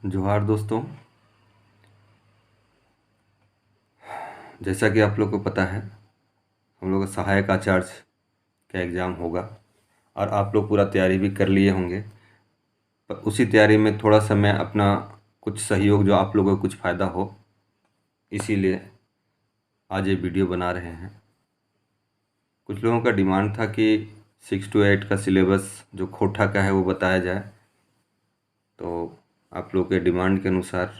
जोहार दोस्तों। जैसा कि आप लोग को पता है, हम लोग का सहायक आचार्य का एग्ज़ाम होगा और आप लोग पूरा तैयारी भी कर लिए होंगे। पर उसी तैयारी में थोड़ा सा मैं अपना कुछ सहयोग, जो आप लोगों को कुछ फ़ायदा हो, इसीलिए आज ये वीडियो बना रहे हैं। कुछ लोगों का डिमांड था कि 6 to 8 का सिलेबस जो खोटा का है वो बताया जाए, तो आप लोग के डिमांड के अनुसार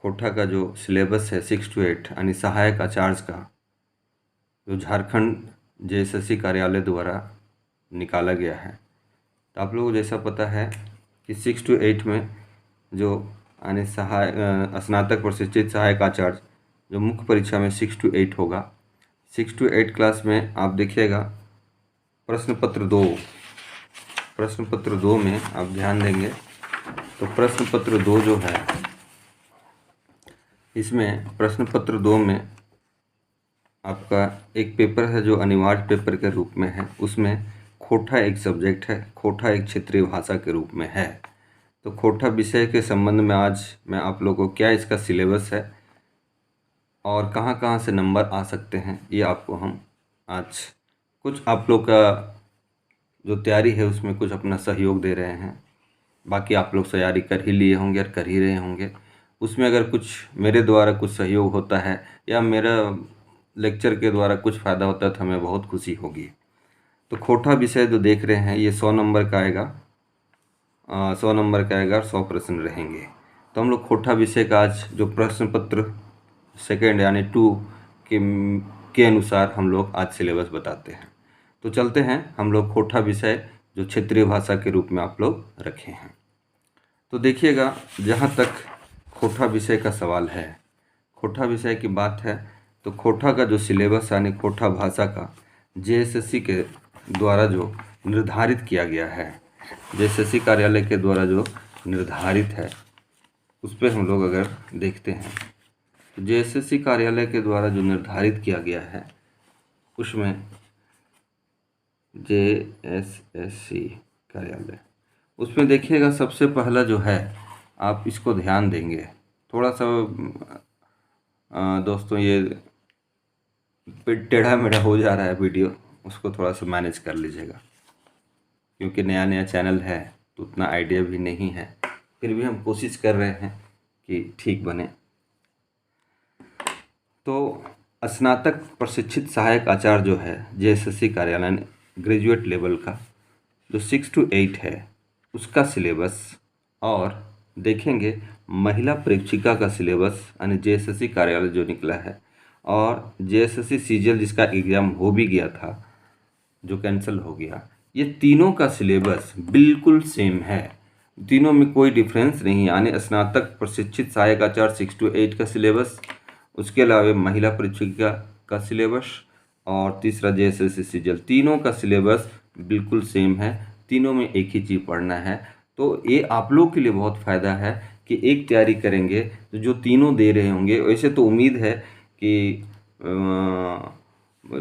खोटा का जो सिलेबस है 6 to 8 यानी सहायक आचार्य का, जो झारखंड जेएसएससी कार्यालय द्वारा निकाला गया है। तो आप लोगों को जैसा पता है कि 6 to 8 में जो यानी स्नातक प्रशिक्षित सहायक आचार्य जो मुख्य परीक्षा में 6 to 8 होगा। 6 to 8 क्लास में आप देखिएगा प्रश्न पत्र दो में आप ध्यान देंगे तो प्रश्न पत्र 2 जो है, इसमें प्रश्न पत्र 2 में आपका एक पेपर है जो अनिवार्य पेपर के रूप में है। उसमें खोटा एक सब्जेक्ट है, खोटा एक क्षेत्रीय भाषा के रूप में है। तो खोटा विषय के संबंध में आज मैं आप लोगों को क्या इसका सिलेबस है और कहाँ कहाँ से नंबर आ सकते हैं, ये आपको हम आज कुछ आप लोग का जो तैयारी है उसमें कुछ अपना सहयोग दे रहे हैं। बाकी आप लोग तैयारी कर ही लिए होंगे और कर ही रहे होंगे। उसमें अगर कुछ मेरे द्वारा कुछ सहयोग होता है या मेरा लेक्चर के द्वारा कुछ फ़ायदा होता है तो हमें बहुत खुशी होगी। तो खोटा विषय जो देख रहे हैं ये 100 नंबर का आएगा। 100 नंबर का आएगा, 100 प्रश्न रहेंगे। तो हम लोग खोटा विषय का आज जो प्रश्न पत्र सेकेंड यानी 2 के अनुसार हम लोग आज सिलेबस बताते हैं। तो चलते हैं हम लोग खोटा विषय जो क्षेत्रीय भाषा के रूप में आप लोग रखे हैं। तो देखिएगा, जहाँ तक खोटा विषय का सवाल है, खोटा विषय की बात है तो खोटा का जो सिलेबस यानी खोटा भाषा का जेएसएससी के द्वारा जो निर्धारित किया गया है, जेएसएससी कार्यालय के द्वारा जो निर्धारित है, उस पर हम लोग अगर देखते हैं तो जेएसएससी कार्यालय के द्वारा जो निर्धारित किया गया है उसमें जेएसएससी कार्यालय, उसमें देखिएगा सबसे पहला जो है, आप इसको ध्यान देंगे थोड़ा सा दोस्तों, ये टेढ़ा मेढ़ा हो जा रहा है वीडियो, उसको थोड़ा सा मैनेज कर लीजिएगा क्योंकि नया नया चैनल है तो उतना आइडिया भी नहीं है। फिर भी हम कोशिश कर रहे हैं कि ठीक बने। तो स्नातक प्रशिक्षित सहायक आचार्य जो है जेएसएससी कार्यालय ग्रेजुएट लेवल का जो 6 to 8 है उसका सिलेबस, और देखेंगे महिला परीक्षिका का सिलेबस यानी जेएसएससी कार्यालय जो निकला है, और जेएसएससी सीजीएल जिसका एग्ज़ाम हो भी गया था जो कैंसिल हो गया, ये तीनों का सिलेबस बिल्कुल सेम है। तीनों में कोई डिफरेंस नहीं, यानी स्नातक प्रशिक्षित सहायक आचार्य 6 to 8 का सिलेबस, उसके अलावा महिला परीक्षिका का सिलेबस, और तीसरा जेएसएससी सीजीएल, तीनों का सिलेबस बिल्कुल सेम है। तीनों में एक ही चीज़ पढ़ना है। तो ये आप लोग के लिए बहुत फ़ायदा है कि एक तैयारी करेंगे तो जो तीनों दे रहे होंगे। वैसे तो उम्मीद है कि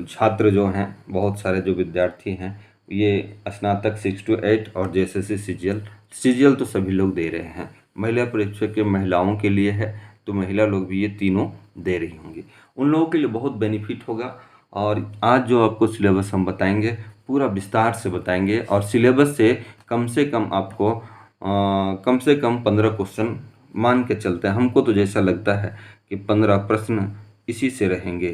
छात्र जो हैं, बहुत सारे जो विद्यार्थी हैं, ये स्नातक 6 to 8 और जेएसएससी सीजीएल तो सभी लोग दे रहे हैं। महिला परीक्षा के महिलाओं के लिए है तो महिला लोग भी ये तीनों दे रही होंगी। उन लोगों के लिए बहुत बेनिफिट होगा। और आज जो आपको सिलेबस हम बताएंगे पूरा विस्तार से बताएंगे, और सिलेबस से कम आपको कम से कम 15 क्वेश्चन मान के चलते हैं। हमको तो जैसा लगता है कि 15 प्रश्न इसी से रहेंगे,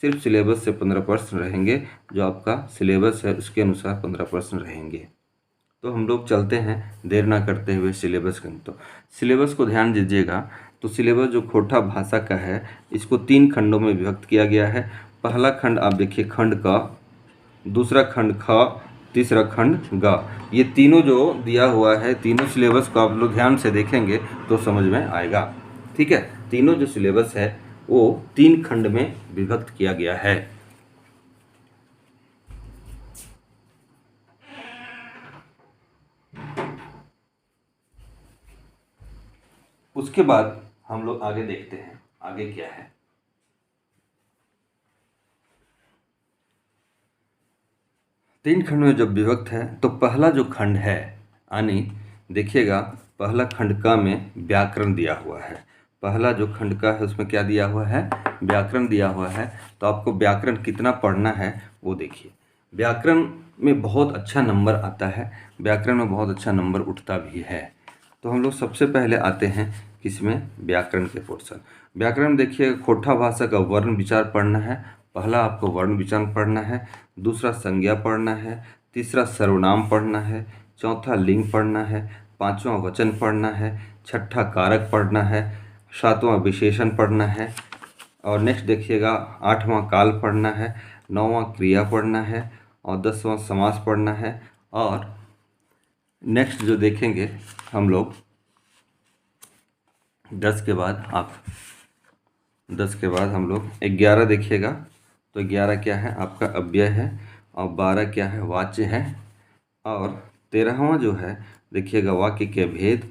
सिर्फ सिलेबस से 15 प्रश्न रहेंगे। जो आपका सिलेबस है उसके अनुसार 15 प्रश्न रहेंगे। तो हम लोग चलते हैं देर ना करते हुए सिलेबस का। तो सिलेबस को ध्यान दीजिएगा। तो सिलेबस जो खोटा भाषा का है इसको 3 खंडों में विभक्त किया गया है। पहला खंड आप देखिए खंड क, दूसरा खंड ख, तीसरा खंड ग। ये तीनों जो दिया हुआ है, तीनों सिलेबस को आप लोग ध्यान से देखेंगे तो समझ में आएगा। ठीक है, तीनों जो सिलेबस है वो 3 खंड में विभक्त किया गया है। उसके बाद हम लोग आगे देखते हैं आगे क्या है। 3 खंड में जब विभक्त है तो पहला जो खंड है, यानी देखिएगा पहला खंडका में व्याकरण दिया हुआ है। पहला जो खंडका है उसमें क्या दिया हुआ है? व्याकरण दिया हुआ है। तो आपको व्याकरण कितना पढ़ना है वो देखिए। व्याकरण में बहुत अच्छा नंबर आता है, व्याकरण में बहुत अच्छा नंबर उठता भी है। तो हम लोग सबसे पहले आते हैं किसमें? व्याकरण के पोर्शन। व्याकरण देखिए, खोटा भाषा का वर्ण विचार पढ़ना है। पहला आपको वर्ण विचार पढ़ना है, दूसरा संज्ञा पढ़ना है, तीसरा सर्वनाम पढ़ना है, चौथा लिंग पढ़ना है, पांचवा वचन पढ़ना है, छठा कारक पढ़ना है, सातवां विशेषण पढ़ना है, और नेक्स्ट देखिएगा आठवां काल पढ़ना है, नौवां क्रिया पढ़ना है, और 10वां समास पढ़ना है। और नेक्स्ट जो देखेंगे हम लोग 10 के बाद हम लोग 11 देखिएगा। तो 11 क्या है? आपका अव्यय है, और 12 क्या है? वाच्य है, और 13वां जो है देखिएगा वाक्य के भेद,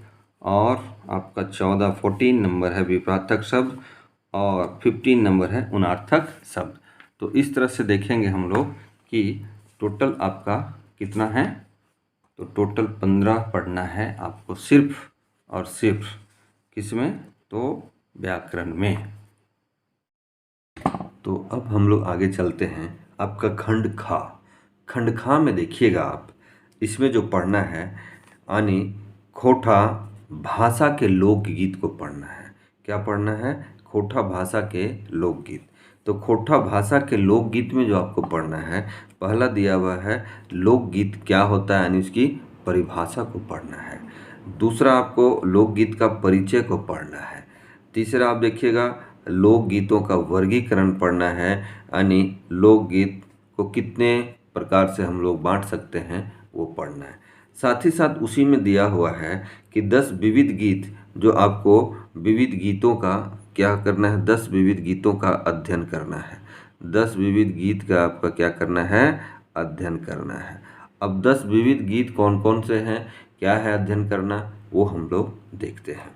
और आपका 14 नंबर है विपरार्थक शब्द, और 15 नंबर है उनार्थक शब्द। तो इस तरह से देखेंगे हम लोग कि टोटल आपका कितना है। तो टोटल 15 पढ़ना है आपको सिर्फ और सिर्फ किसमें? तो व्याकरण में। तो अब हम लोग आगे चलते हैं। आपका खंड खा में देखिएगा आप, इसमें जो पढ़ना है यानी खोटा भाषा के लोकगीत को पढ़ना है। क्या पढ़ना है? खोटा भाषा के लोकगीत। तो खोटा भाषा के लोकगीत में जो आपको पढ़ना है, पहला दिया हुआ है लोकगीत क्या होता है यानी उसकी परिभाषा को पढ़ना है। दूसरा आपको लोकगीत का परिचय को पढ़ना है। तीसरा आप देखिएगा लोकगीतों का वर्गीकरण पढ़ना है, यानी लोकगीत को कितने प्रकार से हम लोग बांट सकते हैं वो पढ़ना है। साथ ही साथ उसी में दिया हुआ है कि 10 विविध गीत, जो आपको विविध गीतों का क्या करना है? 10 विविध गीतों का अध्ययन करना है। 10 विविध गीत का आपका क्या करना है? अध्ययन करना है। अब 10 विविध गीत कौन कौन से हैं, क्या है अध्ययन करना, वो हम लोग देखते हैं।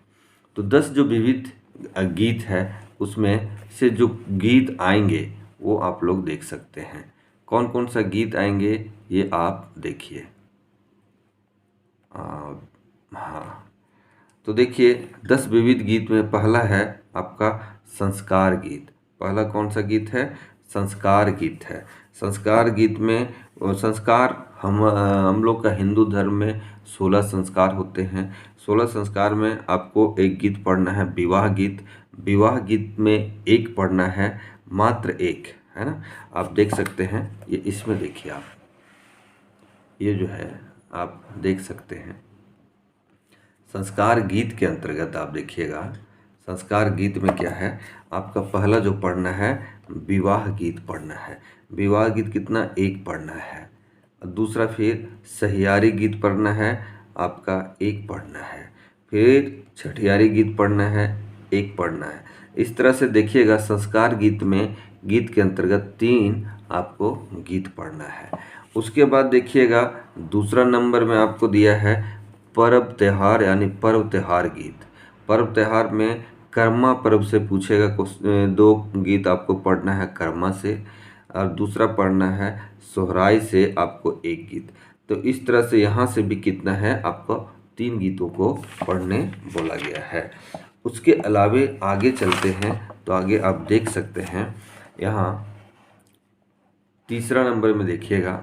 तो 10 जो विविध गीत है उसमें से जो गीत आएंगे वो आप लोग देख सकते हैं। कौन कौन सा गीत आएंगे ये आप देखिए। हाँ, तो देखिए 10 विविध गीत में पहला है आपका संस्कार गीत। पहला कौन सा गीत है? संस्कार गीत है। संस्कार गीत में संस्कार हम लोग का हिंदू धर्म में 16 संस्कार होते हैं। 16 संस्कार में आपको एक गीत पढ़ना है विवाह गीत। विवाह गीत में एक पढ़ना है, मात्र एक, है ना। आप देख सकते हैं ये, इसमें देखिए आप, ये जो है आप देख सकते हैं संस्कार गीत के अंतर्गत। आप देखिएगा संस्कार गीत में क्या है, आपका पहला जो पढ़ना है विवाह गीत पढ़ना है। विवाह गीत कितना? एक पढ़ना है। दूसरा फिर सहियारी गीत पढ़ना है, आपका एक पढ़ना है। फिर छठियारी गीत पढ़ना है, एक पढ़ना है। इस तरह से देखिएगा संस्कार गीत में गीत के अंतर्गत 3 आपको गीत पढ़ना है। उसके बाद देखिएगा दूसरा नंबर में आपको दिया है पर्व त्योहार यानी पर्व त्योहार गीत। पर्व त्योहार में कर्मा पर्व से पूछेगा, 2 गीत आपको पढ़ना है कर्मा से, और दूसरा पढ़ना है सोहराई से आपको एक गीत। तो इस तरह से यहाँ से भी कितना है आपको 3 गीतों को पढ़ने बोला गया है। उसके अलावे आगे चलते हैं तो आगे आप देख सकते हैं यहाँ तीसरा नंबर में देखिएगा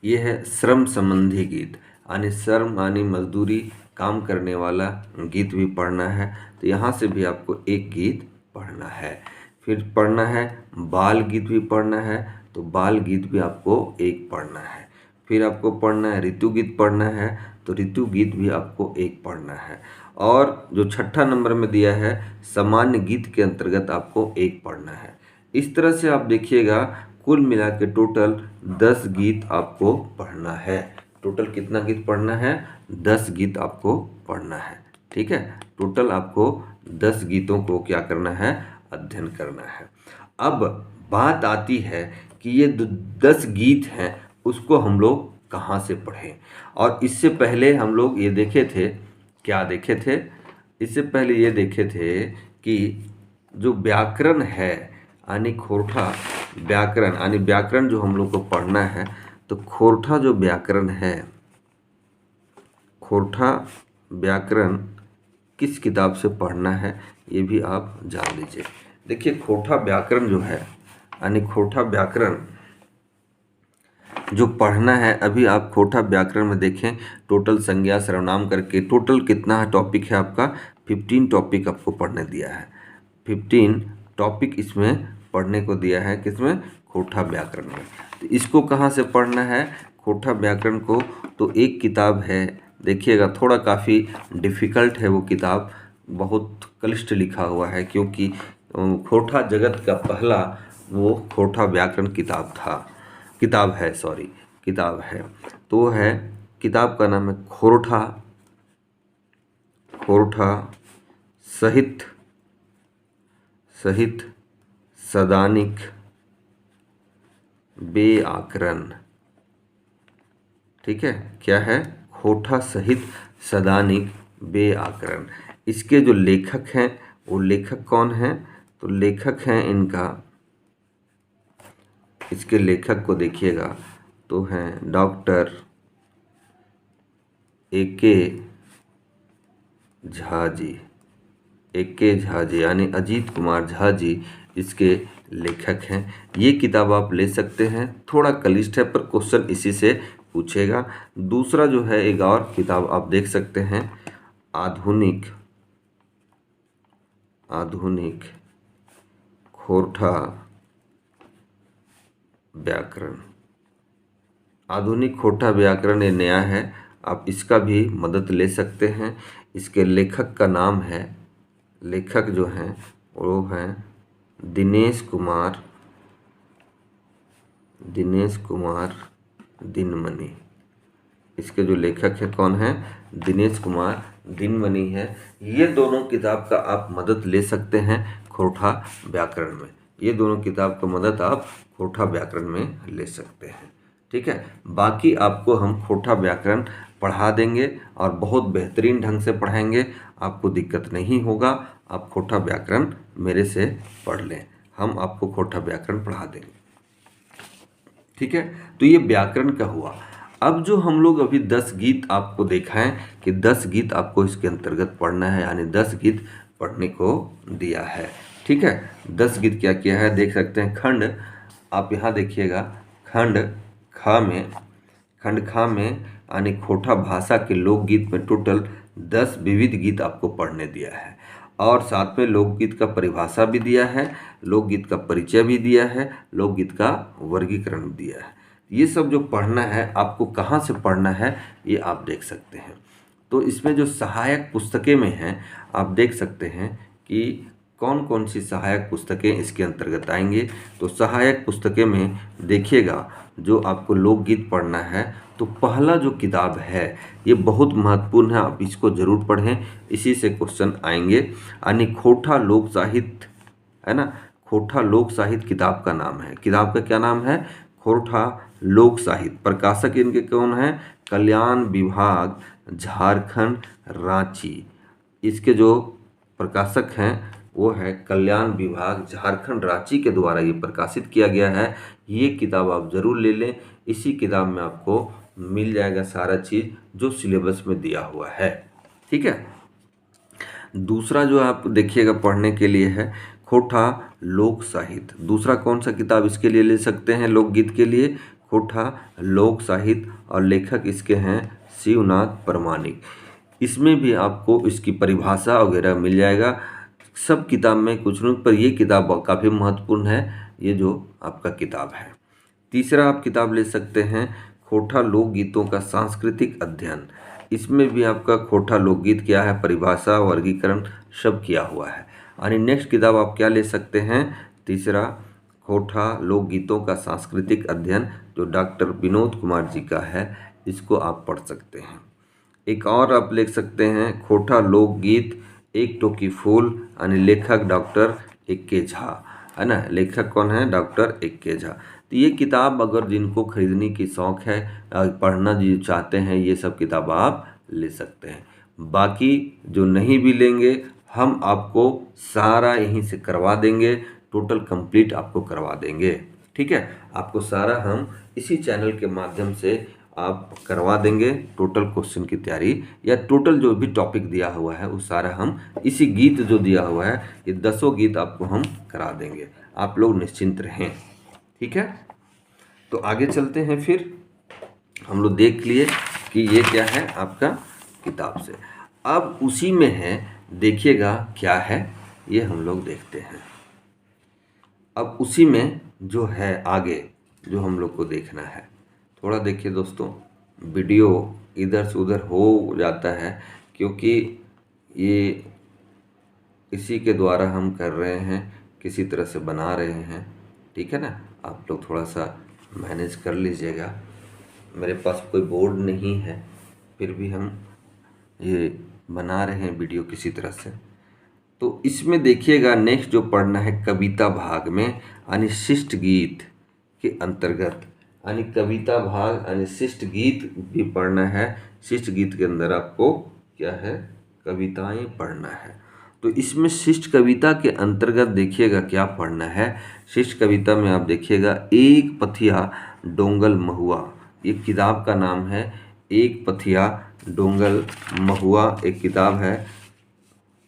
ये है श्रम संबंधी गीत, यानी श्रम यानी मजदूरी, काम करने वाला गीत भी पढ़ना है। तो यहाँ से भी आपको एक गीत पढ़ना है। फिर पढ़ना है बाल गीत भी पढ़ना है, तो बाल गीत भी आपको एक पढ़ना है। फिर आपको पढ़ना है ऋतु गीत पढ़ना है, तो ऋतु गीत भी आपको एक पढ़ना है। और जो छठा नंबर में दिया है सामान्य गीत के अंतर्गत आपको एक पढ़ना है। इस तरह से आप देखिएगा कुल मिला के टोटल 10 गीत आपको पढ़ना है। टोटल कितना गीत पढ़ना है? 10 गीत आपको पढ़ना है। ठीक है, टोटल आपको 10 गीतों को क्या करना है? अध्ययन करना है। अब बात आती है कि ये 10 गीत हैं उसको हम लोग कहाँ से पढ़ें। और इससे पहले हम लोग ये देखे थे, क्या देखे थे? इससे पहले ये देखे थे कि जो व्याकरण है यानी खोरठा व्याकरण, यानी व्याकरण जो हम लोग को पढ़ना है, तो खोरठा जो व्याकरण है, खोरठा व्याकरण किस किताब से पढ़ना है ये भी आप जान लीजिए। देखिए खोरठा व्याकरण जो है यानी खोरठा व्याकरण जो पढ़ना है, अभी आप खोरठा व्याकरण में देखें टोटल संज्ञा सर्वनाम करके टोटल कितना टॉपिक है आपका 15 टॉपिक आपको पढ़ने दिया है। 15 टॉपिक इसमें पढ़ने को दिया है, किसमें? खोरठा व्याकरण में। तो इसको कहाँ से पढ़ना है खोरठा व्याकरण को? तो एक किताब है, देखिएगा थोड़ा काफ़ी डिफ़िकल्ट है वो किताब, बहुत क्लिष्ट लिखा हुआ है, क्योंकि खोरठा जगत का पहला वो खोरठा व्याकरण किताब है। तो वो है, किताब का नाम है खोरठा सहित सदानिक व्याकरण। ठीक है, क्या है? खोरठा सहित सदानिक व्याकरण। इसके जो लेखक हैं वो लेखक कौन हैं? तो लेखक हैं इसके लेखक को देखिएगा तो हैं डॉक्टर ए.के. झा जी यानी अजीत कुमार झा जी इसके लेखक हैं। ये किताब आप ले सकते हैं, थोड़ा क्लिष्ट है पर क्वेश्चन इसी से पूछेगा। दूसरा जो है एक और किताब आप देख सकते हैं, आधुनिक खोरठा व्याकरण। आधुनिक खोरठा व्याकरण ये नया है, आप इसका भी मदद ले सकते हैं। इसके लेखक का नाम है, लेखक जो हैं वो हैं दिनेश कुमार दिनमणि। इसके जो लेखक है कौन है? दिनेश कुमार दिनमणि है। ये दोनों किताब का आप मदद ले सकते हैं खोरठा व्याकरण में। ये दोनों किताब का मदद आप खोरठा व्याकरण में ले सकते हैं। ठीक है, बाकी आपको हम खोरठा व्याकरण पढ़ा देंगे और बहुत बेहतरीन ढंग से पढ़ाएंगे, आपको दिक्कत नहीं होगा। आप खोरठा व्याकरण मेरे से पढ़ लें, हम आपको खोरठा व्याकरण पढ़ा देंगे। ठीक है, तो ये व्याकरण का हुआ। अब जो हम लोग अभी 10 गीत आपको दिखाएं कि 10 गीत आपको इसके अंतर्गत पढ़ना है, यानी 10 गीत पढ़ने को दिया है। ठीक है, 10 गीत क्या किया है देख सकते हैं। खंड आप यहाँ देखिएगा, खंड खा में यानी खोरठा भाषा के लोकगीत में टोटल 10 विविध गीत आपको पढ़ने दिया है, और साथ में लोकगीत का परिभाषा भी दिया है, लोकगीत का परिचय भी दिया है, लोकगीत का वर्गीकरण भी दिया है। ये सब जो पढ़ना है आपको कहाँ से पढ़ना है ये आप देख सकते हैं। तो इसमें जो सहायक पुस्तकें में हैं आप देख सकते हैं कि कौन कौन सी सहायक पुस्तकें इसके अंतर्गत आएंगे। तो सहायक पुस्तकें में देखिएगा, जो आपको लोकगीत पढ़ना है तो पहला जो किताब है ये बहुत महत्वपूर्ण है, आप इसको ज़रूर पढ़ें, इसी से क्वेश्चन आएंगे। यानी खोरठा लोक साहित्य है ना, खोरठा लोक साहित्य किताब का नाम है। किताब का क्या नाम है? खोरठा लोक साहित्य। प्रकाशक इनके कौन हैं? कल्याण विभाग झारखंड रांची। इसके जो प्रकाशक हैं वो है कल्याण विभाग झारखंड रांची के द्वारा ये प्रकाशित किया गया है। ये किताब आप ज़रूर ले लें, इसी किताब में आपको मिल जाएगा सारा चीज़ जो सिलेबस में दिया हुआ है। ठीक है, दूसरा जो आप देखिएगा पढ़ने के लिए है खोरठा लोक साहित्य। दूसरा कौन सा किताब इसके लिए ले सकते हैं लोकगीत के लिए? खोरठा लोक साहित्य, और लेखक इसके हैं शिवनाथ प्रमाणिक। इसमें भी आपको इसकी परिभाषा वगैरह मिल जाएगा सब किताब में कुछ न, पर ये किताब काफ़ी महत्वपूर्ण है, ये जो आपका किताब है। तीसरा आप किताब ले सकते हैं खोरठा लोकगीतों का सांस्कृतिक अध्ययन। इसमें भी आपका खोरठा लोकगीत क्या है, परिभाषा वर्गीकरण सब किया हुआ है। यानी नेक्स्ट किताब आप क्या ले सकते हैं? तीसरा खोरठा लोकगीतों का सांस्कृतिक अध्ययन, जो डॉक्टर विनोद कुमार जी का है, इसको आप पढ़ सकते हैं। एक और आप ले सकते हैं खोरठा लोकगीत एक टोकी फूल, यानी लेखक डॉक्टर ए.के. झा है ना। लेखक कौन है? Doctor A K. झा। तो ये किताब अगर जिनको खरीदने की शौक़ है, पढ़ना जो चाहते हैं, ये सब किताब आप ले सकते हैं। बाकी जो नहीं भी लेंगे हम आपको सारा यहीं से करवा देंगे, टोटल कंप्लीट आपको करवा देंगे। ठीक है, आपको सारा हम इसी चैनल के माध्यम से आप करवा देंगे टोटल क्वेश्चन की तैयारी, या टोटल जो भी टॉपिक दिया हुआ है वो सारा हम इसी गीत जो दिया हुआ है ये 10 गीत आपको हम करा देंगे, आप लोग निश्चिंत रहें। ठीक है, तो आगे चलते हैं। फिर हम लोग देख लिए कि ये क्या है आपका किताब से। अब उसी में है, देखिएगा क्या है ये हम लोग देखते हैं। अब उसी में जो है आगे जो हम लोग को देखना है, थोड़ा देखिए दोस्तों, वीडियो इधर से उधर हो जाता है क्योंकि ये इसी के द्वारा हम कर रहे हैं, किसी तरह से बना रहे हैं। ठीक है ना, आप लोग थोड़ा सा मैनेज कर लीजिएगा। मेरे पास कोई बोर्ड नहीं है, फिर भी हम ये बना रहे हैं वीडियो किसी तरह से। तो इसमें देखिएगा नेक्स्ट जो पढ़ना है कविता भाग में, यानी शिष्ट गीत के अंतर्गत, यानी कविता भाग यानी शिष्ट गीत भी पढ़ना है। शिष्ट गीत के अंदर आपको क्या है, कविताएं पढ़ना है। तो इसमें शिष्ट कविता के अंतर्गत देखिएगा क्या पढ़ना है। शिष्ट कविता में आप देखिएगा एक पथिया डोंगल महुआ, ये किताब का नाम है। एक पथिया डोंगल महुआ एक किताब है।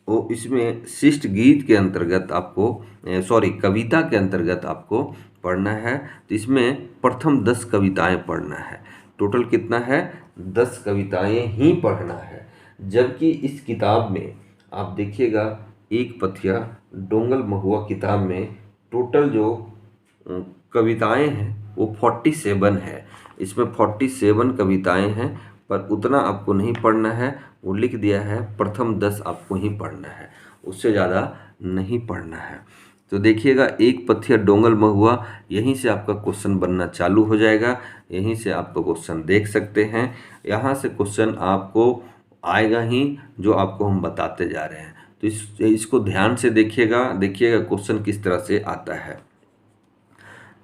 वो इसमें शिष्ट गीत के अंतर्गत आपको कविता के अंतर्गत आपको पढ़ना है। तो इसमें प्रथम 10 कविताएं पढ़ना है। टोटल कितना है, 10 कविताएं ही पढ़ना है। जबकि इस किताब में आप देखिएगा एक पथिया डोंगल महुआ किताब में टोटल जो कविताएं हैं वो 47 है। इसमें 47 कविताएं हैं, पर उतना आपको नहीं पढ़ना है। वो लिख दिया है प्रथम 10 आपको ही पढ़ना है, उससे ज़्यादा नहीं पढ़ना है। तो देखिएगा एक पथिया डोंगल महुआ, यहीं से आपका क्वेश्चन बनना चालू हो जाएगा। यहीं से आप तो क्वेश्चन देख सकते हैं। यहाँ से क्वेश्चन आपको आएगा ही, जो आपको हम बताते जा रहे हैं। तो इसको ध्यान से देखिएगा क्वेश्चन किस तरह से आता है।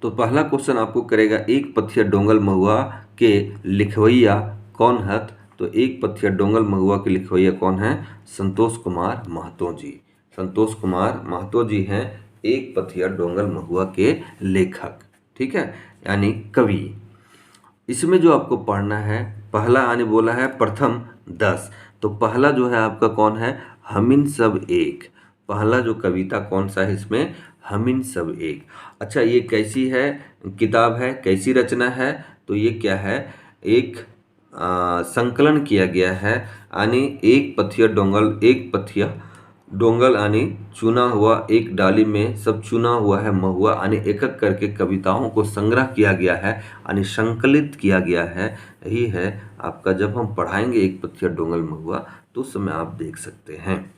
तो पहला क्वेश्चन आपको करेगा एक पथिया डोंगल महुआ के लिखवैया कौन हत। तो एक पथिया डोंगल महुआ के लिखवैया कौन है, संतोष कुमार महतो जी। संतोष कुमार महतो जी हैं एक पथिया डोंगल महुआ के लेखक। ठीक है, यानी कवि। इसमें जो आपको पढ़ना है, पहला आने बोला है प्रथम 10। तो पहला जो है आपका कौन है, हमिन सब एक। पहला जो कविता कौन सा है इसमें, हमिन सब एक। अच्छा, ये कैसी है किताब है, कैसी रचना है, तो ये क्या है, एक संकलन किया गया है। यानी एक पथिया डोंगल यानी चुना हुआ, एक डाली में सब चुना हुआ है महुआ, यानी एक एक करके कविताओं को संग्रह किया गया है, यानी संकलित किया गया है। यही है आपका, जब हम पढ़ाएंगे एक पथिया डोंगल महुआ तो उस समय आप देख सकते हैं।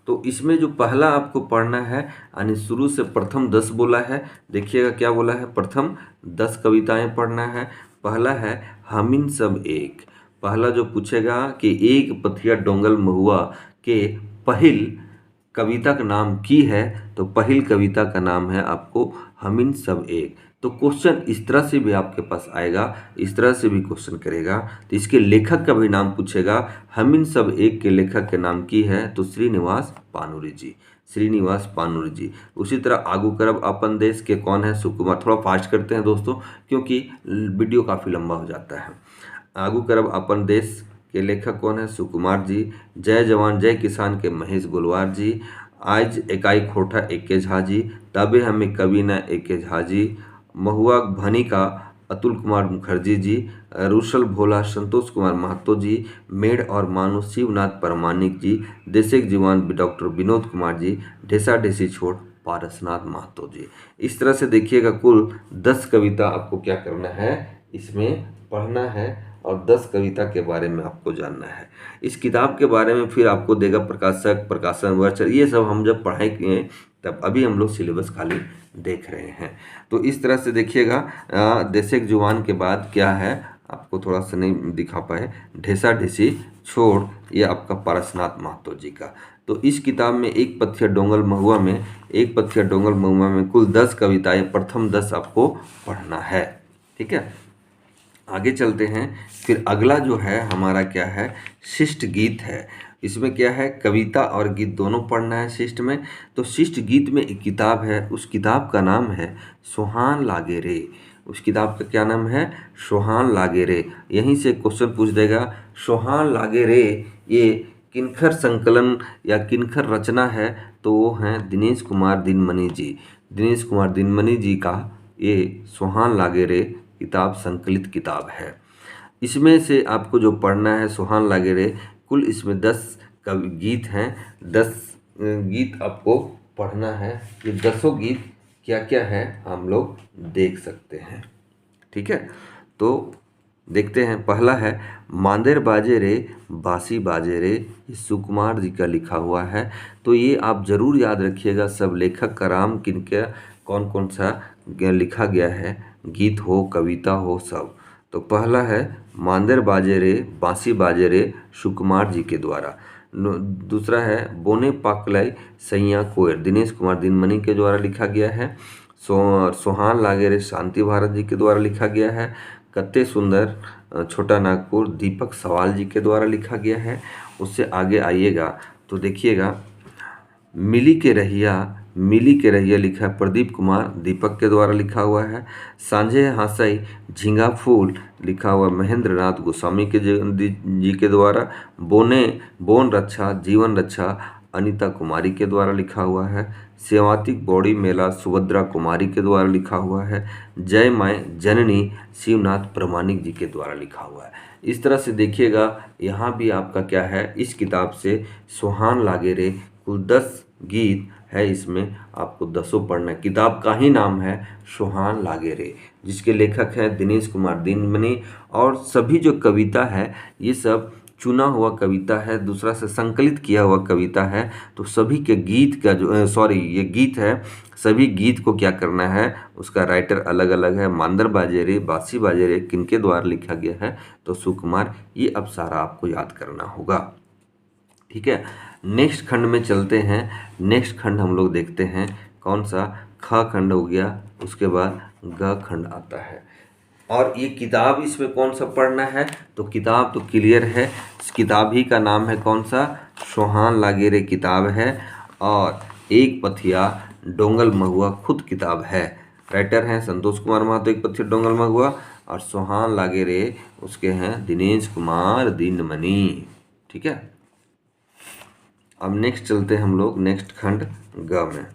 तो इसमें जो पहला आपको पढ़ना है, यानी शुरू से प्रथम 10 बोला है। देखिएगा क्या बोला है, प्रथम 10 कविताएं पढ़ना है। पहला है हमिन सब एक। पहला जो पूछेगा कि एक पथिया डोंगल महुआ के पहिल कविता का नाम की है, तो पहिल कविता का नाम है आपको हमिन सब एक। तो क्वेश्चन इस तरह से भी आपके पास आएगा, इस तरह से भी क्वेश्चन करेगा। तो इसके लेखक का भी नाम पूछेगा, हमिन सब एक के लेखक के नाम की है, तो श्रीनिवास पानुरी जी। श्रीनिवास पानुरी जी। उसी तरह आगू करब अपन देश के कौन है, सुकुमार। थोड़ा फास्ट करते हैं दोस्तों क्योंकि वीडियो काफ़ी लंबा हो जाता है। आगू करब अपन देश के लेखक कौन है, सुकुमार जी। जय जवान जय किसान के महेश गोलवार जी। आज एकाई खोटा एके झा जी। तबे हमें कवि न एके झा जी। महुआ भनी का अतुल कुमार मुखर्जी जी। रुशल भोला संतोष कुमार महतो जी। मेढ़ और मानो शिवनाथ परमानिक जी। देशेक जीवान डॉक्टर विनोद कुमार जी। ढेसा ढेसी छोड़ पारसनाथ महतो जी। इस तरह से देखिएगा कुल 10 कविता आपको क्या करना है, इसमें पढ़ना है और 10 कविता के बारे में आपको जानना है। इस किताब के बारे में फिर आपको देगा प्रकाशक, प्रकाशन वर्ष, ये सब हम जब पढ़ाई किए तब अभी हम लोग सिलेबस खाली देख रहे हैं। तो इस तरह से देखिएगा। देशेक जुबान के बाद क्या है, आपको थोड़ा सा नहीं दिखा पाए, ढेसा ढेसी छोड़, ये आपका पारसनाथ महतो जी का। तो इस किताब में एक पथिया डोंगल महुआ में कुल 10 कविताएं, प्रथम 10 आपको पढ़ना है। ठीक है, आगे चलते हैं। फिर अगला जो है हमारा क्या है, शिष्ट गीत है। इसमें क्या है, कविता और गीत दोनों पढ़ना है शिष्ट में। तो शिष्ट गीत में एक किताब है, उस किताब का नाम है सुहान लागे रे। उस किताब का क्या नाम है? सोहान लागे रे। यहीं से क्वेश्चन पूछ देगा, सोहान लागे रे ये किनखर संकलन या किनखर रचना है? तो वो हैं दिनेश कुमार दिनमणि जी। दिनेश कुमार दिनमणि जी का ये सोहान लागे रे किताब संकलित किताब है। इसमें से आपको जो पढ़ना है सोहान लागे रे, कुल इसमें 10 कवि गीत हैं। 10 गीत आपको पढ़ना है। ये 10 गीत क्या क्या है हम लोग देख सकते हैं। ठीक है, तो देखते हैं। पहला है मांदेर बाजे रे बांसी बाजे रे, ये सुकुमार जी का लिखा हुआ है। तो ये आप जरूर याद रखिएगा, सब लेखक का नाम किनके कौन कौन सा लिखा गया है, गीत हो कविता हो सब। तो पहला है मांदेर बाजे रे बांसी बाजे रे, सुकुमार जी के द्वारा। दूसरा है बोने पाकलाई सैया कोयर, दिनेश कुमार दिनमणि के द्वारा लिखा गया है। सोहान लागे रे शांति भारत जी के द्वारा लिखा गया है। कत्ते सुंदर छोटा नागपुर दीपक सवाल जी के द्वारा लिखा गया है। उससे आगे आइएगा तो देखिएगा, मिली के रहिया लिखा है प्रदीप कुमार दीपक के द्वारा लिखा हुआ है। सांझे हासाई झींगा फूल लिखा हुआ महेंद्र नाथ गोस्वामी के जी के द्वारा। बोन रक्षा जीवन रक्षा अनीता कुमारी के द्वारा लिखा हुआ है। सेवातिक बौड़ी मेला सुभद्रा कुमारी के द्वारा लिखा हुआ है। जय माय जननी शिवनाथ प्रमाणिक जी के द्वारा लिखा हुआ है। इस तरह से देखिएगा, यहाँ भी आपका क्या है, इस किताब से सोहान लागे रे कुल 10 गीत है। इसमें आपको 10 पढ़ना है। किताब का ही नाम है सोहान लागे रे, जिसके लेखक हैं दिनेश कुमार दिनमणि। और सभी जो कविता है ये सब चुना हुआ कविता है, दूसरा से संकलित किया हुआ कविता है। तो सभी के गीत का जो ये गीत है, सभी गीत को क्या करना है, उसका राइटर अलग अलग है। मांदर बाजे रे बांसी बाजे रे किनके द्वारा लिखा गया है? तो सुकुमार। ये अब सारा आपको याद करना होगा। ठीक है, नेक्स्ट खंड में चलते हैं। नेक्स्ट खंड हम लोग देखते हैं कौन सा? ख खंड हो गया, उसके बाद ग खंड आता है। और ये किताब इसमें कौन सा पढ़ना है? तो किताब तो क्लियर है, इस किताब ही का नाम है कौन सा? सोहान लागे रे किताब है। और एक पथिया डोंगल महुआ खुद किताब है। राइटर हैं संतोष कुमार महतो एक पथिया डोंगल महुआ, और सोहान लागे रे उसके हैं दिनेश कुमार दिनमणि। ठीक है, अब नेक्स्ट चलते हैं हम लोग नेक्स्ट खंड ग में।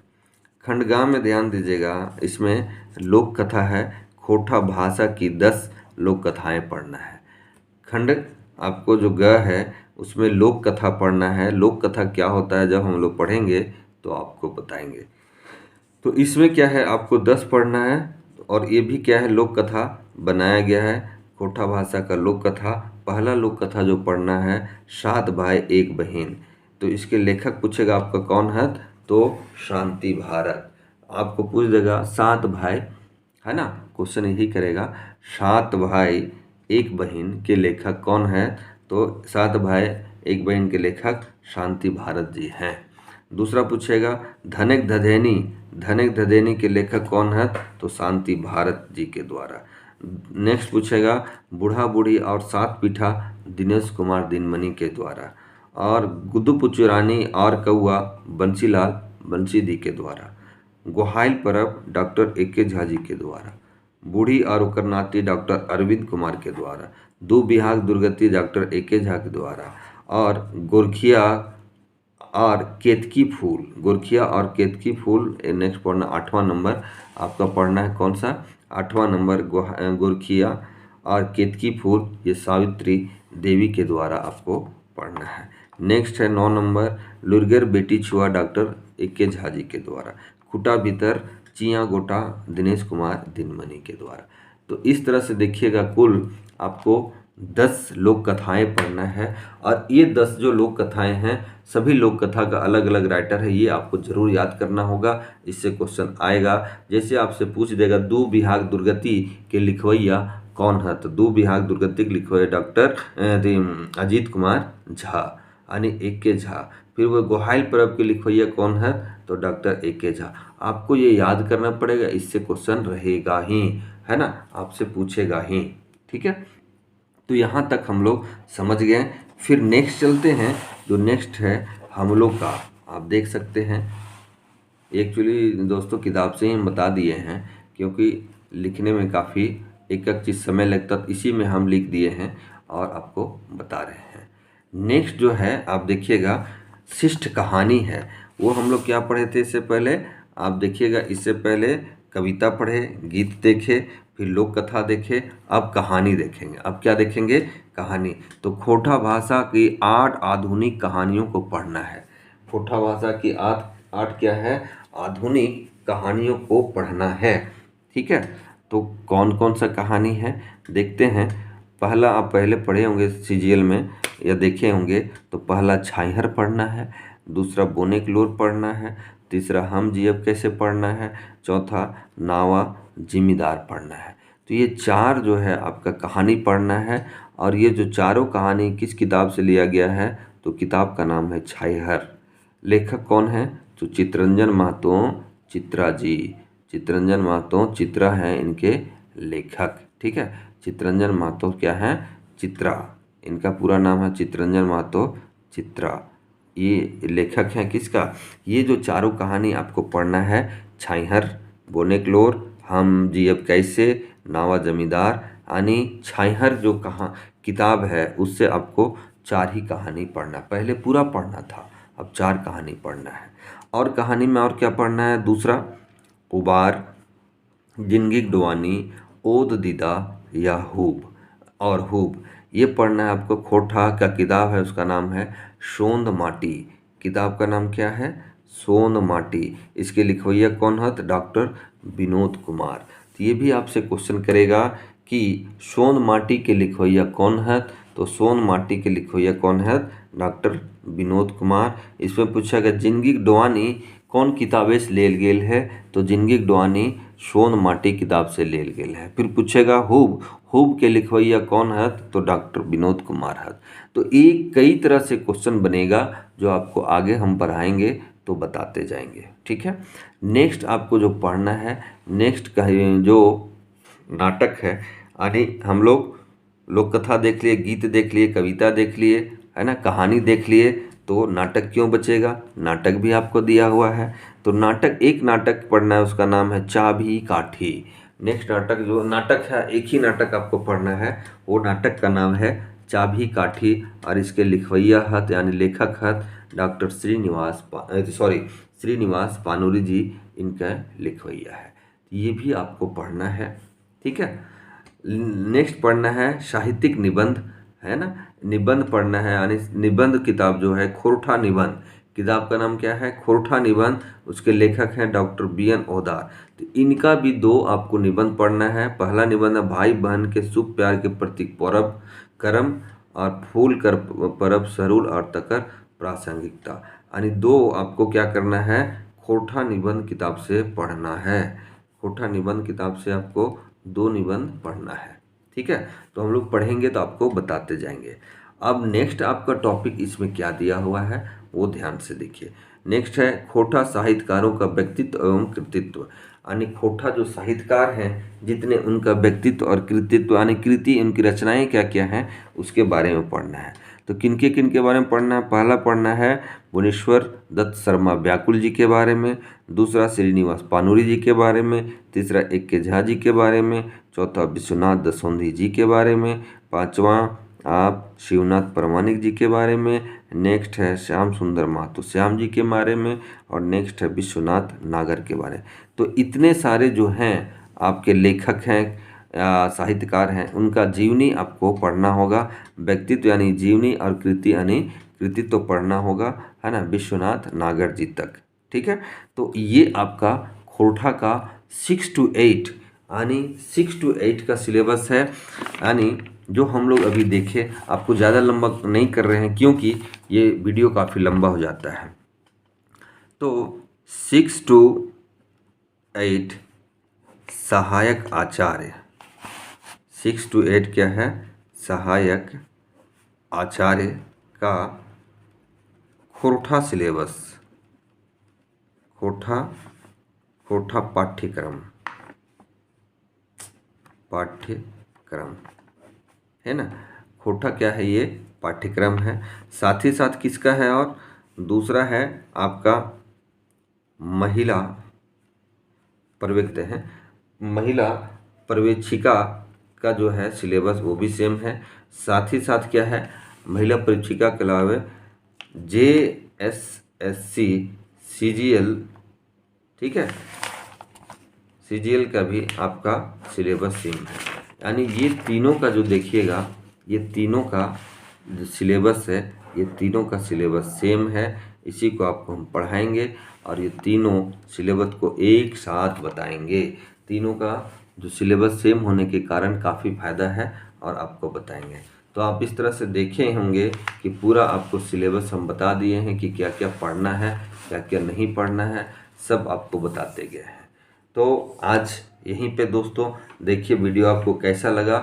खंड ग में ध्यान दीजिएगा, इसमें लोक कथा है। खोटा भाषा की 10 लोक कथाएं पढ़ना है। खंड आपको जो ग है उसमें लोक कथा पढ़ना है। लोक कथा क्या होता है जब हम लोग पढ़ेंगे तो आपको बताएंगे। तो इसमें क्या है, आपको 10 पढ़ना है। और ये भी क्या है, लोक कथा बनाया गया है। खोटा भाषा का लोक कथा। पहला लोक कथा जो पढ़ना है, 7 भाई एक बहन। तो इसके लेखक पूछेगा आपका कौन है? तो शांति भारत। आपको पूछ देगा 7 भाई, है ना, क्वेश्चन यही करेगा 7 भाई एक बहन के लेखक कौन है? तो 7 भाई एक बहन के लेखक शांति भारत जी हैं। दूसरा पूछेगा धनक धदेनी के लेखक कौन है? तो शांति भारत जी के द्वारा। नेक्स्ट पूछेगा बूढ़ा बूढ़ी और 7 पीठा दिनेश कुमार दिनमणि के द्वारा। और गुड्डू पुचुरानी और कौआ बंसीलाल बंसी दी के द्वारा। गोहाइल परब डॉक्टर ए.के. झा जी के द्वारा। बूढ़ी और ओकर नाती डॉक्टर अरविंद कुमार के द्वारा। दो बिहाग दुर्गति डॉक्टर ए.के. झा के द्वारा। और गोरखिया और केतकी फूल नेक्स्ट पढ़ना 8वां नंबर आपका पढ़ना है कौन सा? 8वां नंबर गोरखिया और केतकी फूल, ये सावित्री देवी के द्वारा आपको पढ़ना है। नेक्स्ट है 9 नंबर लुरगर बेटी छुआ डॉक्टर ए.के. झा जी के द्वारा। खुटा भीतर चिया गोटा दिनेश कुमार दिनमणि के द्वारा। तो इस तरह से देखिएगा कुल आपको 10 लोक कथाएं पढ़ना है। और ये 10 जो लोक कथाएं हैं, सभी लोक कथा का अलग अलग राइटर है, ये आपको जरूर याद करना होगा। इससे क्वेश्चन आएगा। जैसे आपसे पूछ देगा दो बिहाग दुर्गति के लिखवैया कौन है? तो दो बिहाग दुर्गति के लिखवैया डॉक्टर अजीत कुमार झा यानी ए.के. झा। फिर वो गोहाइल परब के लिखवैया कौन है? तो डॉक्टर ए.के. झा। आपको ये याद करना पड़ेगा, इससे क्वेश्चन रहेगा ही, है ना, आपसे पूछेगा ही। ठीक है, तो यहाँ तक हम लोग समझ गए। फिर नेक्स्ट चलते हैं। जो नेक्स्ट है हम लोग का, आप देख सकते हैं। एक्चुअली दोस्तों किताब से ही हम बता दिए हैं, क्योंकि लिखने में काफ़ी एक एक चीज़ समय लगता, तो इसी में हम लिख दिए हैं और आपको बता रहे हैं। नेक्स्ट जो है आप देखिएगा शिष्ट कहानी है, वो हम लोग क्या पढ़े थे इससे पहले, आप देखिएगा इससे पहले कविता पढ़े, गीत देखे, फिर लोक कथा देखे, अब कहानी देखेंगे। अब क्या देखेंगे? कहानी। तो खोटा भाषा की 8 आधुनिक कहानियों को पढ़ना है। खोटा भाषा की 8 क्या है? आधुनिक कहानियों को पढ़ना है। ठीक है, तो कौन कौन सा कहानी है देखते हैं। पहला आप पहले पढ़े होंगे सीजीएल में या देखे होंगे, तो पहला छाइहर पढ़ना है, दूसरा बोने की लोर पढ़ना है, तीसरा हम जियब कैसे पढ़ना है, चौथा नावा जिम्मेदार पढ़ना है। तो ये 4 जो है आपका कहानी पढ़ना है। और ये जो चारों कहानी किस किताब से लिया गया है? तो किताब का नाम है छाइहर। लेखक कौन है? तो चित्तरंजन महतो चित्रा जी। चित्तरंजन महतो चित्रा हैं इनके लेखक। ठीक है, चित्तरंजन महतो क्या है? चित्रा। इनका पूरा नाम है चित्तरंजन महतो चित्रा। ये लेखक हैं किसका? ये जो चारों कहानी आपको पढ़ना है, छाइहर, बोनेक्लोर, हम जियब कैसे, नावा जमींदार, यानी छाइहर जो किताब है उससे आपको 4 ही कहानी पढ़ना। पहले पूरा पढ़ना था, अब 4 कहानी पढ़ना है। और कहानी में और क्या पढ़ना है? दूसरा उबार, जिंदगी डुआनी, ओद दीदा या हुब और हुब, ये पढ़ना है आपको। खोटा का किताब है उसका नाम है सोंद माटी। किताब का नाम क्या है? सोंद माटी। इसके लिखवैया कौन है? तो डॉक्टर विनोद कुमार। तो ये भी आपसे क्वेश्चन करेगा कि सोंद माटी के लिखवैया कौन है? तो सोंद माटी के लिखवैया कौन है? डॉक्टर विनोद कुमार। इसमें पूछेगा जिंदगी डुआनी कौन किताबे से लेल गेल है? तो जिंदगी डुआनी सोंद माटी किताब से लेल गेल है। फिर पूछेगा हुब, हुब के लिखवैया कौन है? तो डॉक्टर विनोद कुमार है। तो एक कई तरह से क्वेश्चन बनेगा जो आपको आगे हम पढ़ाएंगे तो बताते जाएंगे। ठीक है, नेक्स्ट आपको जो पढ़ना है, नेक्स्ट जो नाटक है, यानी हम लोग लोक कथा देख लिए, गीत देख लिए, कविता देख लिए, है ना, कहानी देख लिए, तो नाटक क्यों बचेगा? नाटक भी आपको दिया हुआ है। तो नाटक, एक नाटक पढ़ना है, उसका नाम है चाभी काठी। नेक्स्ट नाटक जो नाटक है, एक ही नाटक आपको पढ़ना है, वो नाटक का नाम है चाभी काठी। और इसके लिखवैया हत यानी लेखक हत डॉक्टर श्रीनिवास पानूरी जी, इनका लिखवैया है। ये भी आपको पढ़ना है। ठीक है, नेक्स्ट पढ़ना है साहित्यिक निबंध, है ना, निबंध पढ़ना है, यानी निबंध किताब जो है खोरठा निबंध। किताब का नाम क्या है? खोरठा निबंध। उसके लेखक हैं डॉक्टर BN ओदार। तो इनका भी 2 आपको निबंध पढ़ना है। पहला निबंध है भाई बहन के शुभ प्यार के प्रतीक परब करम और फूल कर परब सरूल और तकर प्रासंगिकता, यानी 2 आपको क्या करना है? खोरठा निबंध किताब से पढ़ना है। खोरठा निबंध किताब से आपको 2 निबंध पढ़ना है। ठीक है, तो हम लोग पढ़ेंगे तो आपको बताते जाएंगे। अब नेक्स्ट आपका टॉपिक इसमें क्या दिया हुआ है वो ध्यान से देखिए। नेक्स्ट है खोटा साहित्यकारों का व्यक्तित्व एवं कृतित्व, यानी खोटा जो साहित्यकार हैं जितने, उनका व्यक्तित्व और कृतित्व यानी कृति, उनकी रचनाएं क्या क्या हैं उसके बारे में पढ़ना है। तो किन के बारे में पढ़ना है? पहला पढ़ना है भुवनेश्वर दत्त शर्मा व्याकुल जी के बारे में, दूसरा श्रीनिवास पानूरी जी के बारे में, तीसरा AK झा जी के बारे में, चौथा विश्वनाथ दसौंधी जी के बारे में, पांचवा आप शिवनाथ प्रमाणिक जी के बारे में, नेक्स्ट है श्याम सुंदर महतो श्याम जी के बारे में, और नेक्स्ट है विश्वनाथ नागर के बारे में। तो इतने सारे जो हैं आपके लेखक हैं, साहित्यकार हैं, उनका जीवनी आपको पढ़ना होगा। व्यक्तित्व यानी जीवनी और कृति यानी कृतित्व पढ़ना होगा, है ना, विश्वनाथ नागर जी तक। ठीक है, तो ये आपका खोरठा का 6 to 8 यानी 6 to 8 का सिलेबस है। यानी जो हम लोग अभी देखे, आपको ज़्यादा लंबा नहीं कर रहे हैं क्योंकि ये वीडियो काफ़ी लंबा हो जाता है। तो 6 to 8 सहायक आचार्य, 6 to 8 क्या है? सहायक आचार्य का खोरठा सिलेबस, खोरठा पाठ्यक्रम है ना। खोरठा क्या है? ये पाठ्यक्रम है। साथ ही साथ किसका है? और दूसरा है आपका महिला पर देखते हैं, महिला पर्यवेक्षिका का जो है सिलेबस वो भी सेम है। साथ ही साथ क्या है, महिला पर्यवेक्षिका के अलावा JSSC CGL, ठीक है, CGL का भी आपका सिलेबस सेम है। यानी ये तीनों का जो देखिएगा, ये तीनों का जो सिलेबस है, ये तीनों का सिलेबस सेम है। इसी को आपको हम पढ़ाएंगे और ये तीनों सिलेबस को एक साथ बताएंगे। तीनों का जो सिलेबस सेम होने के कारण काफ़ी फायदा है और आपको बताएंगे। तो आप इस तरह से देखे होंगे कि पूरा आपको सिलेबस हम बता दिए हैं कि क्या क्या पढ़ना है, क्या क्या नहीं पढ़ना है, सब आपको बताते गए हैं। तो आज यहीं पे दोस्तों देखिए वीडियो आपको कैसा लगा,